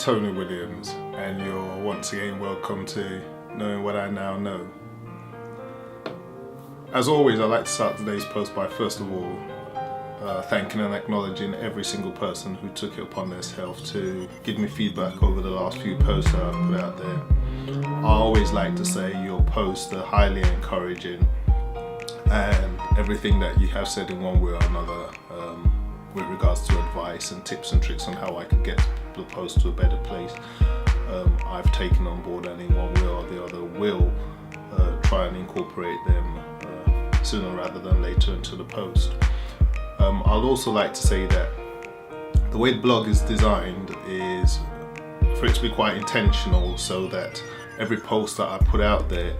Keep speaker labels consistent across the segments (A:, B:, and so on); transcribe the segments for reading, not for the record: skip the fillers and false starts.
A: Tony Williams, and you're once again welcome to Knowing What I Now Know. As always, I'd like to start today's post by first of all thanking and acknowledging every single person who took it upon themselves to give me feedback over the last few posts that I've put out there. I always like to say your posts are highly encouraging, and everything that you have said in one way or another with regards to advice and tips and tricks on how I could get the post to a better place, I've taken on board, and in one way or the other will try and incorporate them sooner rather than later into the post. I'd also like to say that the way the blog is designed is for it to be quite intentional, so that every post that I put out there,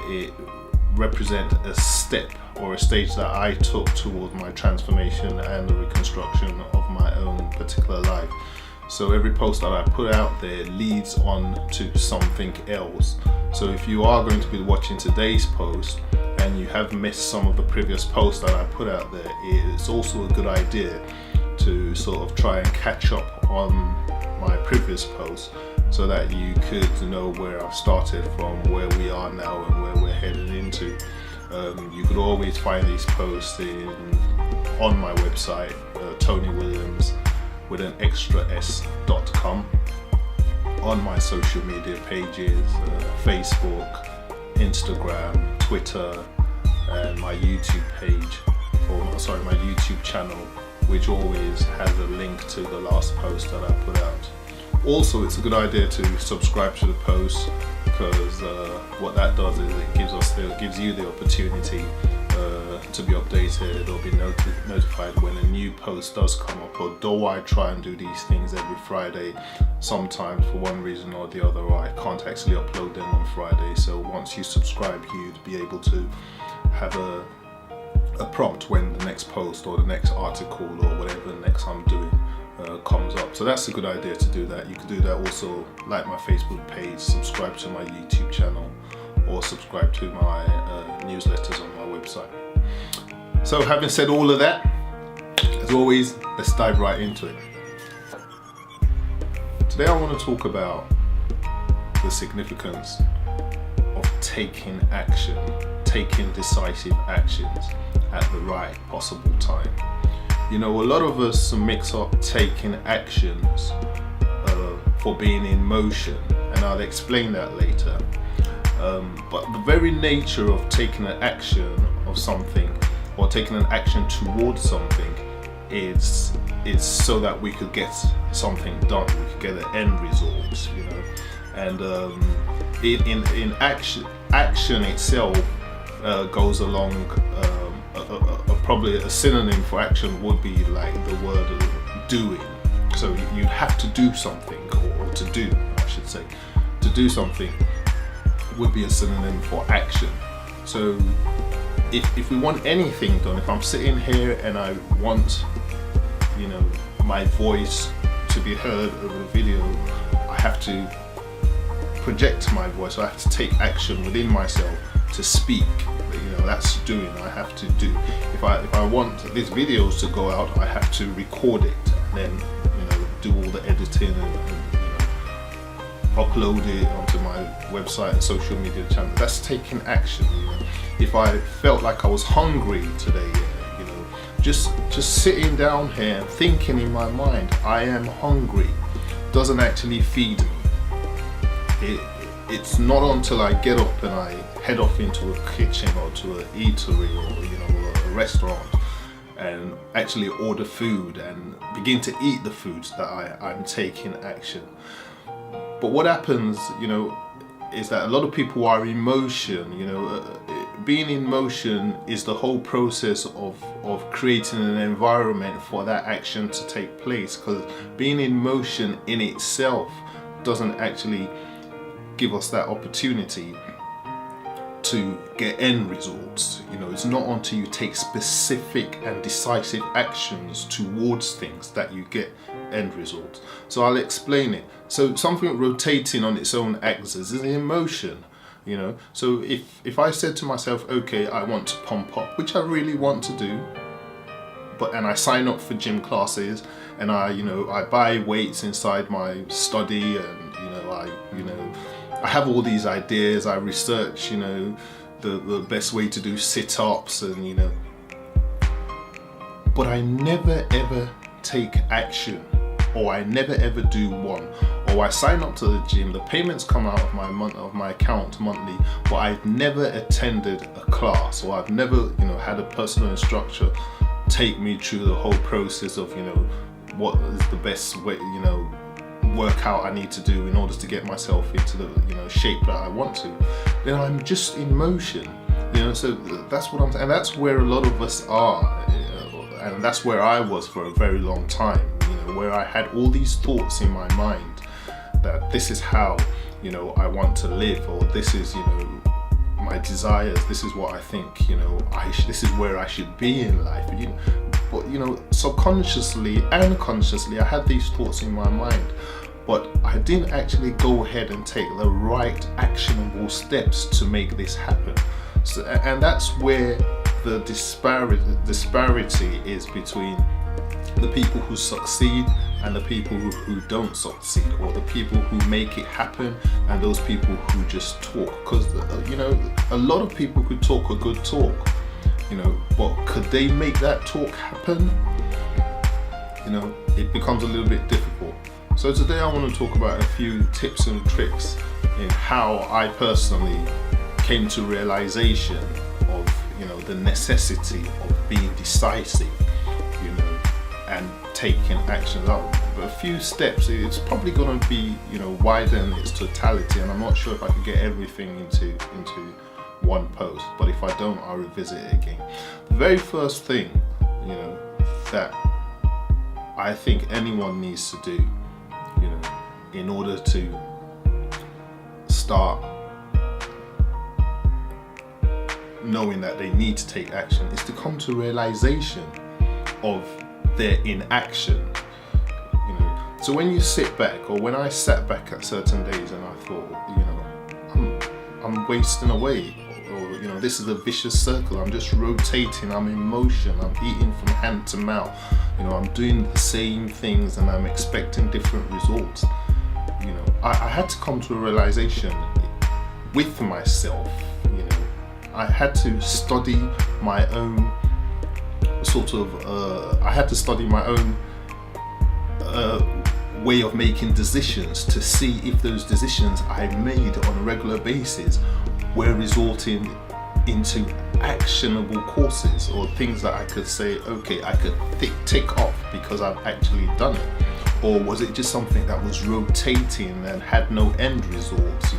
A: it represents a step or a stage that I took towards my transformation and the reconstruction of my own particular life. So every post that I put out there leads on to something else. So if you are going to be watching today's post and you have missed some of the previous posts that I put out there, it's also a good idea to sort of try and catch up on my previous posts, so that you could know where I've started from, where we are now, and where we're headed into. You could always find these posts on my website, Tony Williams with an extra s.com, on my social media pages, Facebook, Instagram, Twitter, and my YouTube page, my YouTube channel, which always has a link to the last post that I put out. Also, it's a good idea to subscribe to the post, because what that does is it gives you the opportunity to be updated or be notified when a new post does come up. Although I try and do these things every Friday, sometimes for one reason or the other I can't actually upload them on Friday. So once you subscribe, you'd be able to have a prompt when the next post or the next article or whatever the next I'm doing comes up. So that's a good idea to do that. You can do that also, like my Facebook page, subscribe to my YouTube channel, or subscribe to my newsletters on my website. So having said all of that, as always, let's dive right into it. Today I want to talk about the significance of taking action, taking decisive actions at the right possible time. You know, a lot of us mix up taking actions for being in motion, and I'll explain that later. But the very nature of taking an action of something, or taking an action towards something, is so that we could get something done, we could get an end result, you know. And in action itself goes along. Probably a synonym for action would be like the word doing. So you have to do something, or to do, I should say. To do something would be a synonym for action. So if we want anything done, if I'm sitting here and I want, you know, my voice to be heard over a video, I have to project my voice. I have to take action within myself to speak. You know, that's doing. I have to do. If I want these videos to go out, I have to record it, and then, you know, do all the editing and you know, upload it onto my website and social media channel. That's taking action. You know, if I felt like I was hungry today, you know, just sitting down here and thinking in my mind, I am hungry, doesn't actually feed me. It's not until I get up and I head off into a kitchen or to an eatery or, you know, a restaurant, and actually order food and begin to eat the foods that I'm taking action. But what happens, you know, is that a lot of people are in motion. You know, being in motion is the whole process of creating an environment for that action to take place, because being in motion in itself doesn't actually give us that opportunity to get end results. You know, it's not until you take specific and decisive actions towards things that you get end results. So I'll explain it. So something rotating on its own axis is in motion, you know. So if I said to myself, okay, I want to pump up, which I really want to do, and I sign up for gym classes, and I buy weights inside my study, and I have all these ideas. I research the best way to do sit-ups, and but I never ever take action, or I never ever do one. Or I sign up to the gym, the payments come out of my account monthly, but I've never attended a class, or I've never had a personal instructor take me through the whole process of what is the best way workout I need to do in order to get myself into the shape that I want to. Then I'm just in motion, so that's what I'm saying. And that's where a lot of us are, and that's where I was for a very long time, where I had all these thoughts in my mind that this is how I want to live, or this is my desires, this is what I think this is where I should be in life. But subconsciously and consciously I had these thoughts in my mind, but I didn't actually go ahead and take the right actionable steps to make this happen. So, and that's where the disparity is between the people who succeed and the people who don't succeed, or the people who make it happen and those people who just talk. Because a lot of people who talk a good talk, but could they make that talk happen? It becomes a little bit difficult. So today I want to talk about a few tips and tricks in how I personally came to realization of the necessity of being decisive, and taking action. A few steps. It's probably going to be wider in its totality, and I'm not sure if I could get everything into one post, but if I don't, I'll revisit it again. The very first thing that I think anyone needs to do in order to start knowing that they need to take action is to come to realization of their inaction. So when you sit back, or when I sat back at certain days and I thought, I'm wasting away, or this is a vicious circle, I'm just rotating, I'm in motion, I'm eating from hand to mouth, I'm doing the same things and I'm expecting different results. I had to come to a realization with myself. I had to study my own I had to study my own way of making decisions, to see if those decisions I made on a regular basis were resulting into actionable courses, or things that I could say, okay, I could tick off because I've actually done it. Or was it just something that was rotating and had no end results,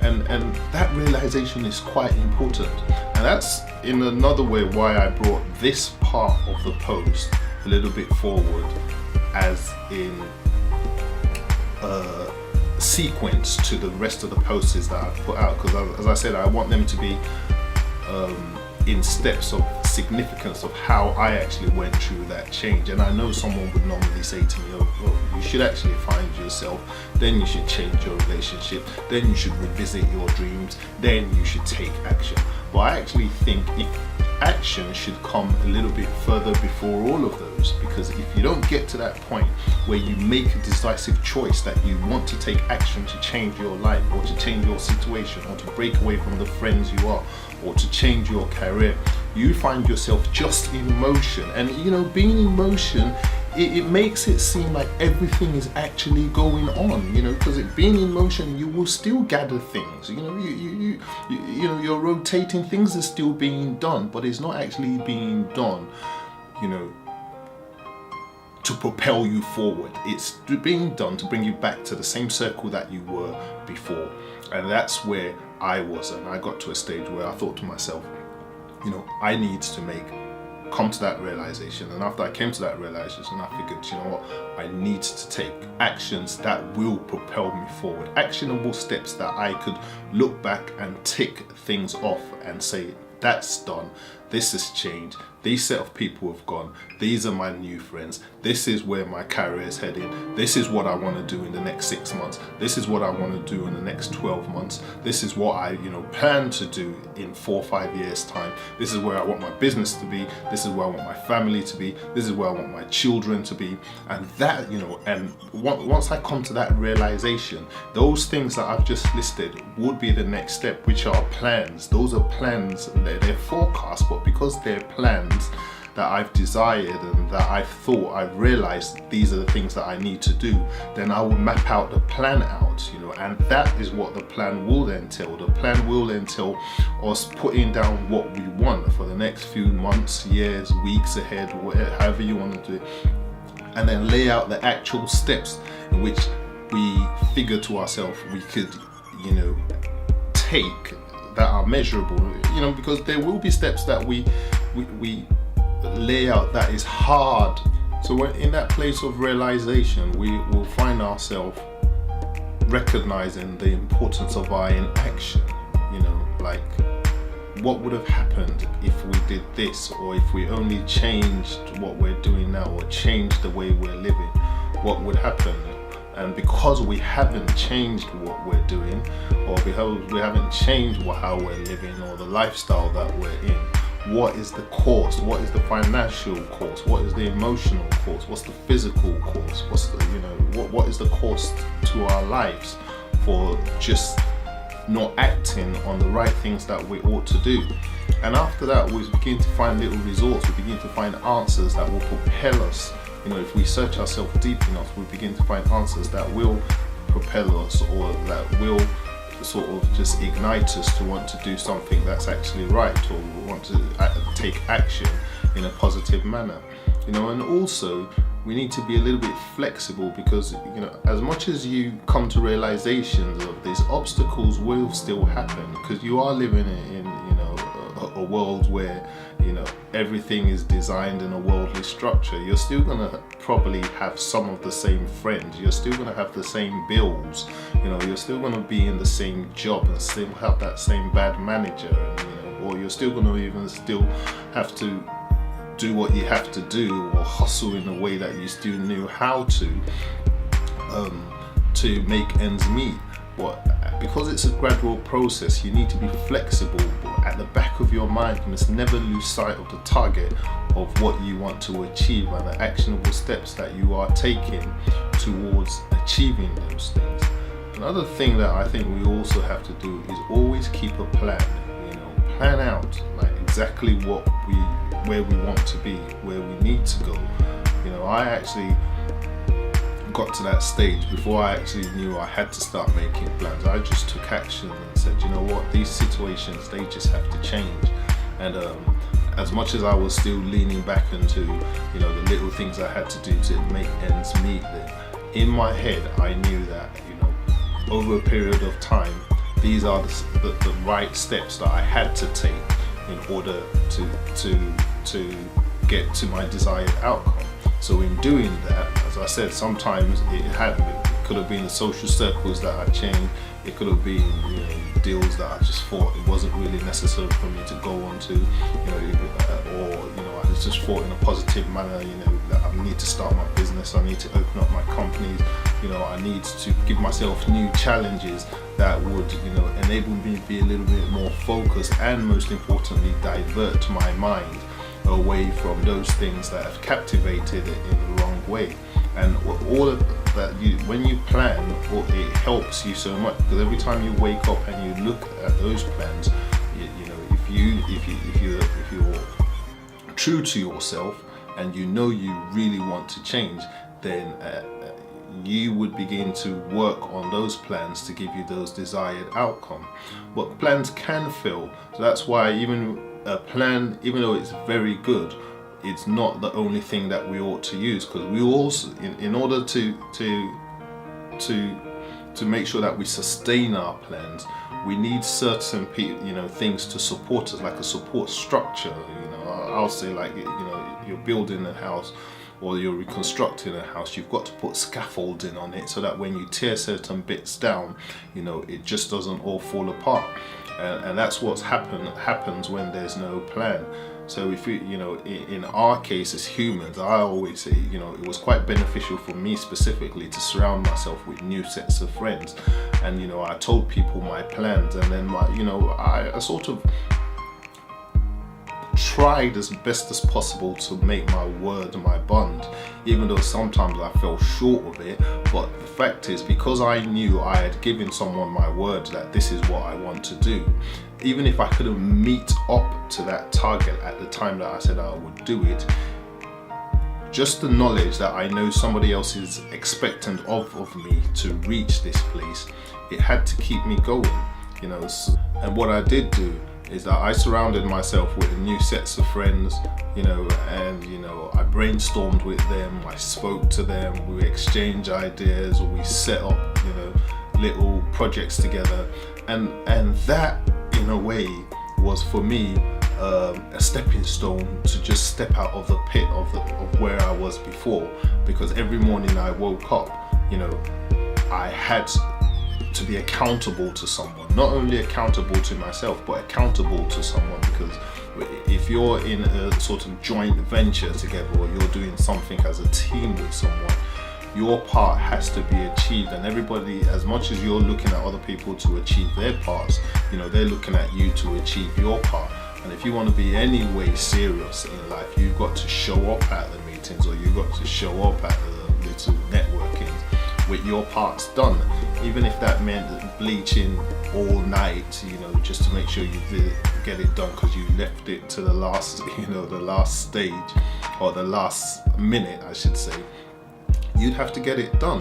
A: And that realization is quite important. And that's in another way why I brought this part of the post a little bit forward, as in sequence to the rest of the posts that I've put out. Because as I said, I want them to be in steps of significance of how I actually went through that change. And I know someone would normally say to me, oh, you should actually find yourself, then you should change your relationship, then you should revisit your dreams, then you should take action. But I actually think action should come a little bit further before all of those, because if you don't get to that point where you make a decisive choice that you want to take action to change your life, or to change your situation, or to break away from the friends you are, or to change your career, you find yourself just in motion. And being in motion, it makes it seem like everything is actually going on, because being in motion, you will still gather things, you're rotating, things are still being done, but it's not actually being done to propel you forward. It's being done to bring you back to the same circle that you were before. And that's where I was, and I got to a stage where I thought to myself, I need to come to that realization. And after I came to that realization, I figured, I need to take actions that will propel me forward, actionable steps that I could look back and tick things off and say, that's done, this has changed, these set of people have gone, these are my new friends, this is where my career is heading, this is what I want to do in the next 6 months, this is what I want to do in the next 12 months, this is what I plan to do in 4 or 5 years time, this is where I want my business to be, this is where I want my family to be, this is where I want my children to be. And that, and once I come to that realization, those things that I've just listed would be the next step, which are plans. Those are plans, they're forecasts, but because they're plans that I've desired and that I've thought, I've realized these are the things that I need to do, then I will map out the plan out, and that is what the plan will entail. The plan will entail us putting down what we want for the next few months, years, weeks ahead, whatever, however you want to do it, and then lay out the actual steps in which we figure to ourselves we could, take that are measurable, because there will be steps that we lay out that is hard. So we're in that place of realization, we will find ourselves recognizing the importance of our inaction. Like, what would have happened if we did this, or if we only changed what we're doing now, or changed the way we're living, what would happen? And because we haven't changed what we're doing, or because we haven't changed how we're living, or the lifestyle that we're in, what is the cost? What is the financial cost? What is the emotional cost? What's the physical cost? What's the, what is the cost to our lives for just not acting on the right things that we ought to do? And after that, we begin to find little resorts, we begin to find answers that will propel us. If we search ourselves deep enough, we begin to find answers that will propel us, or that will sort of just ignite us to want to do something that's actually right, or want to take action in a positive manner. And also we need to be a little bit flexible, because as much as you come to realizations of these, obstacles will still happen, because you are living in a world where everything is designed in a worldly structure. You're still gonna probably have some of the same friends, you're still gonna have the same bills, you're still gonna be in the same job and still have that same bad manager, and, or you're still gonna even still have to do what you have to do, or hustle in a way that you still knew how to make ends meet. But because it's a gradual process, you need to be flexible. At the back of your mind, you must never lose sight of the target of what you want to achieve, and the actionable steps that you are taking towards achieving those things. Another thing that I think we also have to do is always keep a plan. Plan out like exactly where we want to be, where we need to go. I actually got to that stage before I actually knew I had to start making plans. I just took action and said, these situations, they just have to change. And as much as I was still leaning back into the little things I had to do to make ends meet, then in my head I knew that over a period of time, these are the right steps that I had to take in order to get to my desired outcome. So in doing that, as I said, sometimes it could have been the social circles that I changed. It could have been deals that I just thought it wasn't really necessary for me to go on to, or I just thought in a positive manner, that I need to start my business, I need to open up my companies, I need to give myself new challenges that would enable me to be a little bit more focused, and most importantly divert my mind away from those things that have captivated it in the wrong way. And all of that, when you plan, it helps you so much, because every time you wake up and you look at those plans, if you're true to yourself and you really want to change, then you would begin to work on those plans to give you those desired outcome. But plans can fail, so that's why even a plan, even though it's very good, it's not the only thing that we ought to use, because we also, in order to make sure that we sustain our plans, we need certain things to support us, like a support structure. I'll say, like, you're building a house or you're reconstructing a house, you've got to put scaffolding on it so that when you tear certain bits down, it just doesn't all fall apart. And that's what's happens when there's no plan. So if in our case as humans, I always say, it was quite beneficial for me specifically to surround myself with new sets of friends. And, I told people my plans, and then I sort of tried as best as possible to make my word my bond, even though sometimes I fell short of it. But the fact is, because I knew I had given someone my word that this is what I want to do, even if I couldn't meet up to that target at the time that I said I would do it, just the knowledge that I know somebody else is expectant of me to reach this place, it had to keep me going, And what I did do is that I surrounded myself with new sets of friends, and I brainstormed with them, I spoke to them, we exchanged ideas, we set up, little projects together, and that in a way was for me a stepping stone to just step out of the pit of where I was before. Because every morning I woke up, I had to be accountable to someone, not only accountable to myself, but accountable to someone. Because if you're in a sort of joint venture together, or you're doing something as a team with someone, your part has to be achieved. And everybody, as much as you're looking at other people to achieve their parts, they're looking at you to achieve your part. And if you want to be any way serious in life, you've got to show up at the meetings, or you've got to show up at the little networking with your parts done, even if that meant bleaching all night, just to make sure you did get it done because you left it to the last, the last stage, or the last minute, I should say. You'd have to get it done,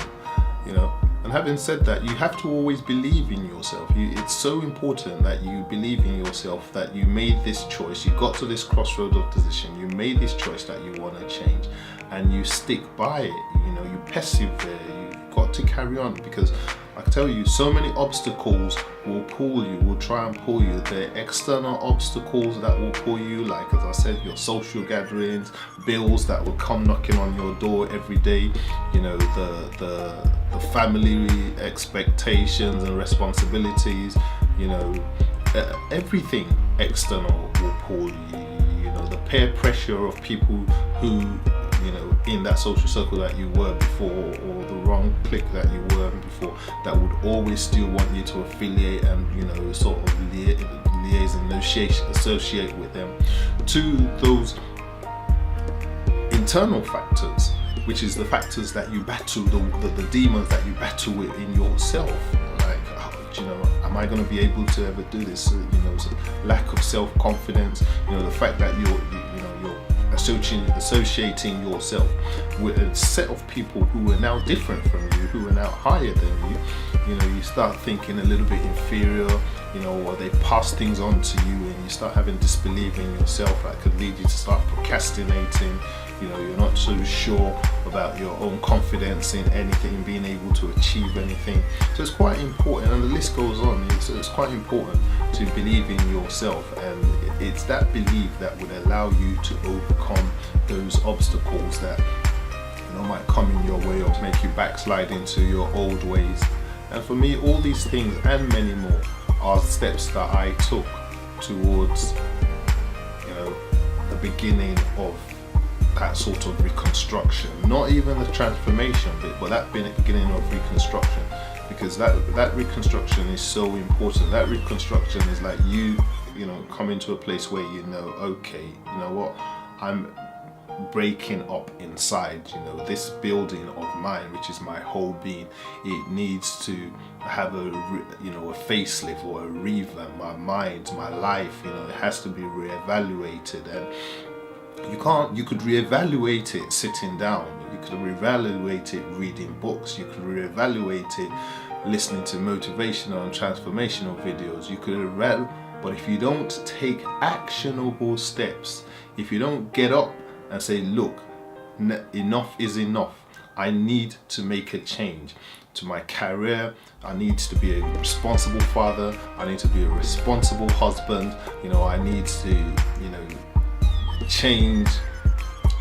A: And having said that, you have to always believe in yourself. It's so important that you believe in yourself, that you made this choice, you got to this crossroad of decision, you made this choice that you want to change, and you stick by it, you persevere, you've got to carry on. Because I can tell you, so many obstacles will try and pull you. There are external obstacles that will pull you, like, as I said, your social gatherings, bills that will come knocking on your door every day, the family expectations and responsibilities, everything external will pull you, the peer pressure of people who, in that social circle that you were before, or the wrong clique that you were before, that would always still want you to affiliate and, sort of liaise and associate with them, to those internal factors, which is the factors that you battle, the demons that you battle within yourself. Like, am I going to be able to ever do this? Lack of self-confidence, the fact that you're associating yourself with a set of people who are now different from you, who are now higher than you. You start thinking a little bit inferior, or they pass things on to you, and you start having disbelief in yourself. That could lead you to start procrastinating. You're not so sure about your own confidence in anything, being able to achieve anything. So it's quite important, and the list goes on. It's quite important to believe in yourself, and it's that belief that would allow you to overcome those obstacles that might come in your way, or make you backslide into your old ways. And for me, all these things and many more are steps that I took towards the beginning of that sort of reconstruction. Not even the transformation bit, but that beginning of reconstruction, because that reconstruction is so important. That reconstruction is like you coming to a place where okay, what, I'm breaking up inside. This building of mine, which is my whole being, it needs to have a facelift or a revamp. My mind, my life, it has to be reevaluated. And you could reevaluate it sitting down, you could reevaluate it reading books, you could reevaluate it listening to motivational and transformational videos, but if you don't take actionable steps, if you don't get up and say, look, enough is enough, I need to make a change to my career, I need to be a responsible father, I need to be a responsible husband, I need to change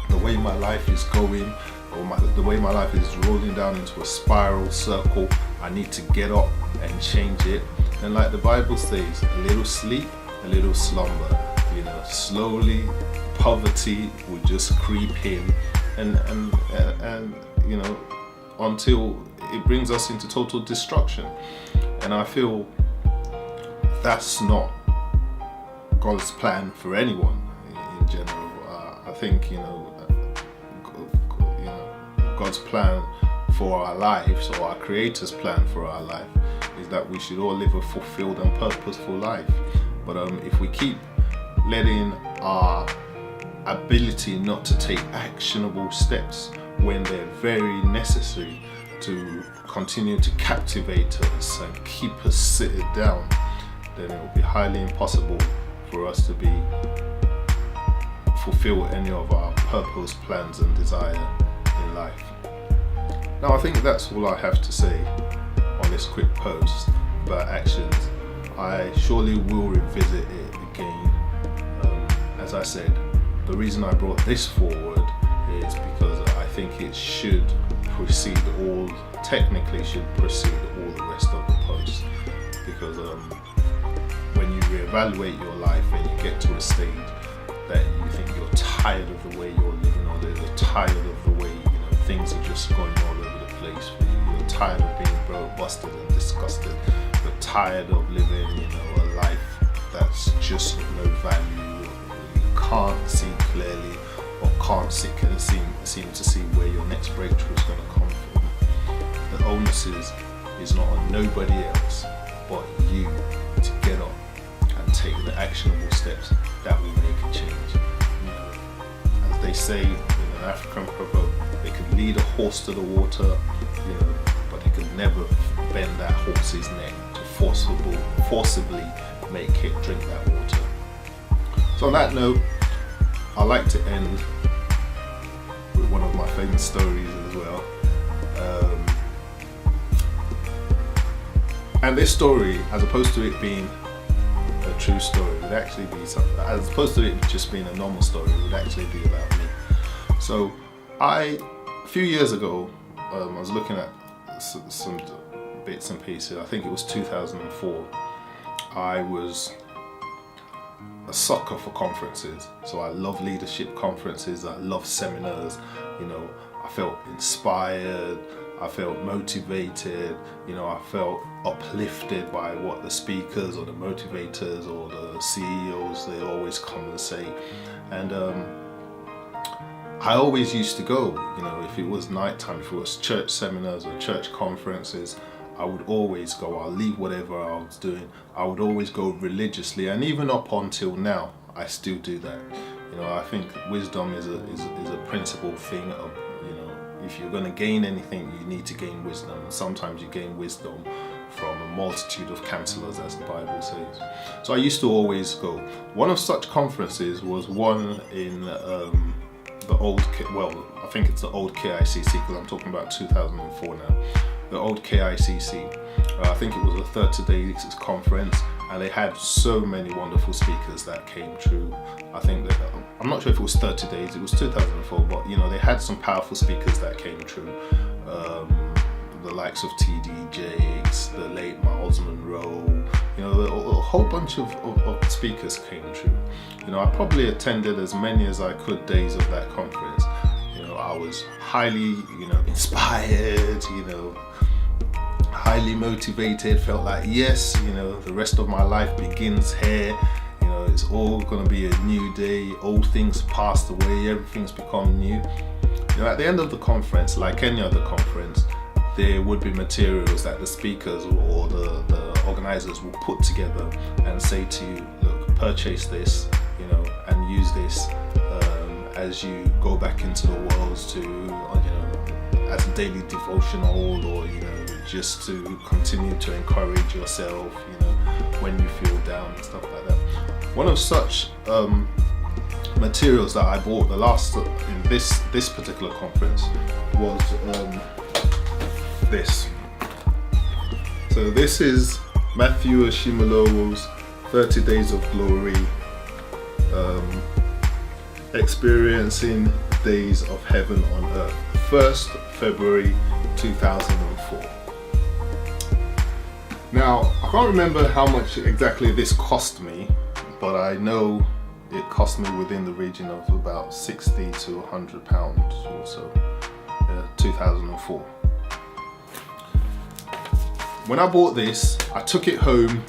A: the way my life is going, or the way my life is rolling down into a spiral circle. I need to get up and change it. And like the Bible says, a little sleep, a little slumber, slowly poverty would just creep in, and until it brings us into total destruction. And I feel that's not God's plan for anyone in general. I think God's plan for our lives, or our Creator's plan for our life, is that we should all live a fulfilled and purposeful life. But if we keep letting our ability not to take actionable steps when they're very necessary to continue to captivate us and keep us seated down, then it will be highly impossible for us to fulfill any of our purpose, plans and desire in life. Now, I think that's all I have to say on this quick post about actions. I surely will revisit it again. As I said, the reason I brought this forward is because I think it should technically precede all the rest of the posts. Because when you reevaluate your life and you get to a stage that you think you're tired of the way you're living, or you're tired of the way things are just going all over the place for you, you're tired of being broke, busted and disgusted, you're tired of living a life that's just of no value, you can't see clearly, or can't seem to see where your next breakthrough is going to come from. The onus is not on nobody else but you to get up and take the actionable steps that will make a change. As they say in an African proverb, they could lead a horse to the water, but they could never bend that horse's neck to forcibly make it drink that water. So on that note, I like to end with one of my famous stories as well. And this story, as opposed to it being a true story, would actually be something, as opposed to it just being a normal story, it would actually be about me. So a few years ago, I was looking at some bits and pieces. I think it was 2004. I was a sucker for conferences. So I love leadership conferences. I love seminars. I felt inspired. I felt motivated. I felt uplifted by what the speakers or the motivators or the CEOs, they always come and say. And I always used to go, if it was nighttime, if it was church seminars or church conferences, I would always go. I'll leave whatever I was doing. I would always go religiously, and even up until now, I still do that. I think wisdom is a principal thing of, if you're going to gain anything, you need to gain wisdom. And sometimes you gain wisdom from a multitude of counselors, as the Bible says. So I used to always go. One of such conferences was one in I think it's the old KICC, because I'm talking about 2004 now. The old KICC. I think it was a 30-day conference, and they had so many wonderful speakers that came through. I think that, I'm not sure if it was 30 days, it was 2004, but they had some powerful speakers that came through. The likes of T.D. Jakes, the late Miles Monroe, a whole bunch of speakers came through. I probably attended as many as I could days of that conference. I was highly, inspired, highly motivated, felt like, yes, the rest of my life begins here. It's all going to be a new day. Old things passed away, everything's become new. At the end of the conference, like any other conference, there would be materials that the speakers or the organizers will put together and say to you, look, purchase this, and use this as you go back into the world as a daily devotional, or just to continue to encourage yourself, when you feel down and stuff like that. One of such materials that I bought in this particular conference was this. So this is Matthew Ashimolowo's 30 Days of Glory, Experiencing Days of Heaven on Earth, 1st February 2004. Now, I can't remember how much exactly this cost me, but I know it cost me within the region of about 60 to 100 pounds or so. 2004. When I bought this, I took it home.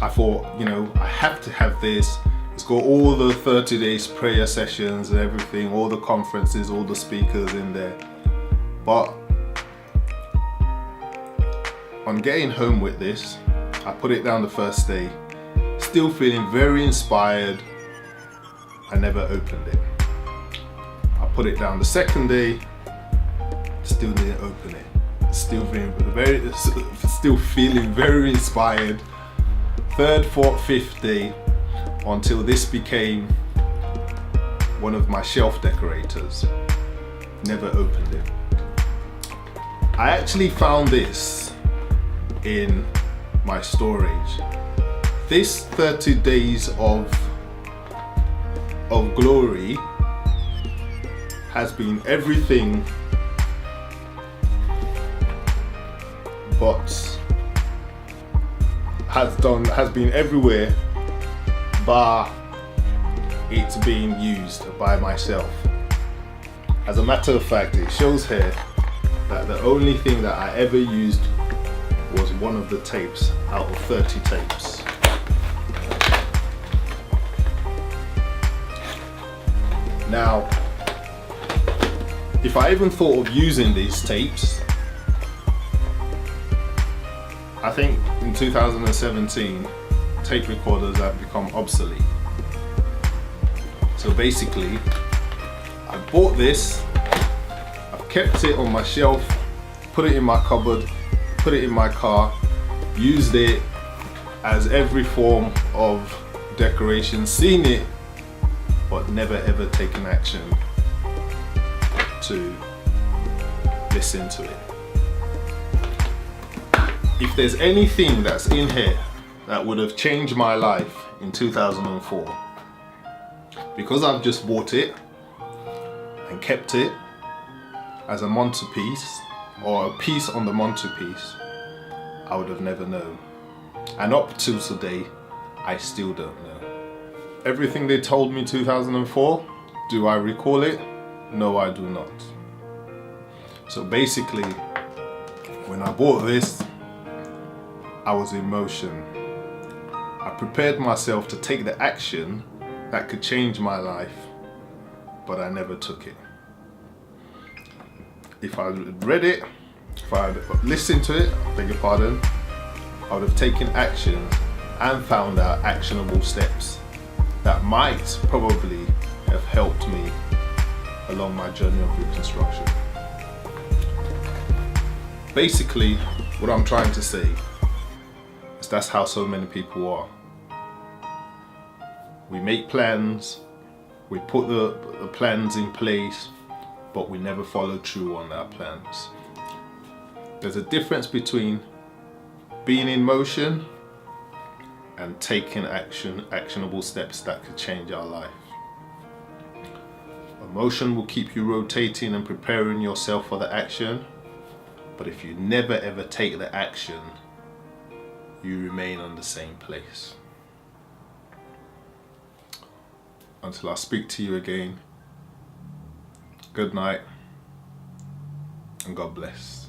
A: I thought, you know, I have to have this. It's got all the 30 days prayer sessions and everything, all the conferences, all the speakers in there. But on getting home with this, I put it down the first day, still feeling very inspired. I never opened it. I put it down the second day, still didn't open it. Still feeling very inspired. Third, fourth, fifth day, until this became one of my shelf decorators. Never opened it. I actually found this in my storage. This 30 days of glory has been everything but has been everywhere bar it's being used by myself. As a matter of fact, it shows here that the only thing that I ever used was one of the tapes out of 30 tapes. Now, if I even thought of using these tapes, I think in 2017, tape recorders have become obsolete. So basically, I bought this, I've kept it on my shelf, put it in my cupboard, put it in my car, used it as every form of decoration, seen it, but never ever taken action to listen to it. If there's anything that's in here that would have changed my life in 2004, because I've just bought it and kept it as a mantelpiece or a piece on the mantelpiece, I would have never known. And up till today, I still don't know. Everything they told me in 2004, do I recall it? No, I do not. So basically, when I bought this, I was in motion. I prepared myself to take the action that could change my life, but I never took it. If I had read it, if I had listened to it, I beg your pardon, I would have taken action and found out actionable steps that might probably have helped me along my journey of reconstruction. Basically, what I'm trying to say is that's how so many people are. We make plans, we put the plans in place, but we never follow through on our plans. There's a difference between being in motion and taking actionable steps that could change our life. Emotion will keep you rotating and preparing yourself for the action, but if you never ever take the action, you remain on the same place. Until I speak to you again, good night and God bless.